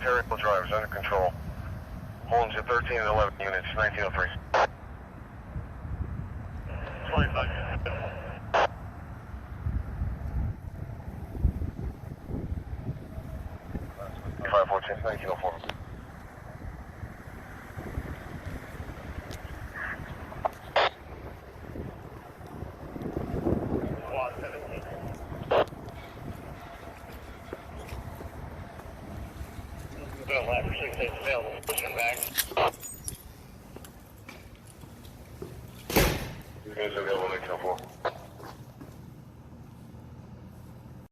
Terrible drivers under control. Holding to 13 and 11 units, 1903. 25. 514, 1904. Quad 17. Bill, left 6 available. Pushing back. You're going to available 1904.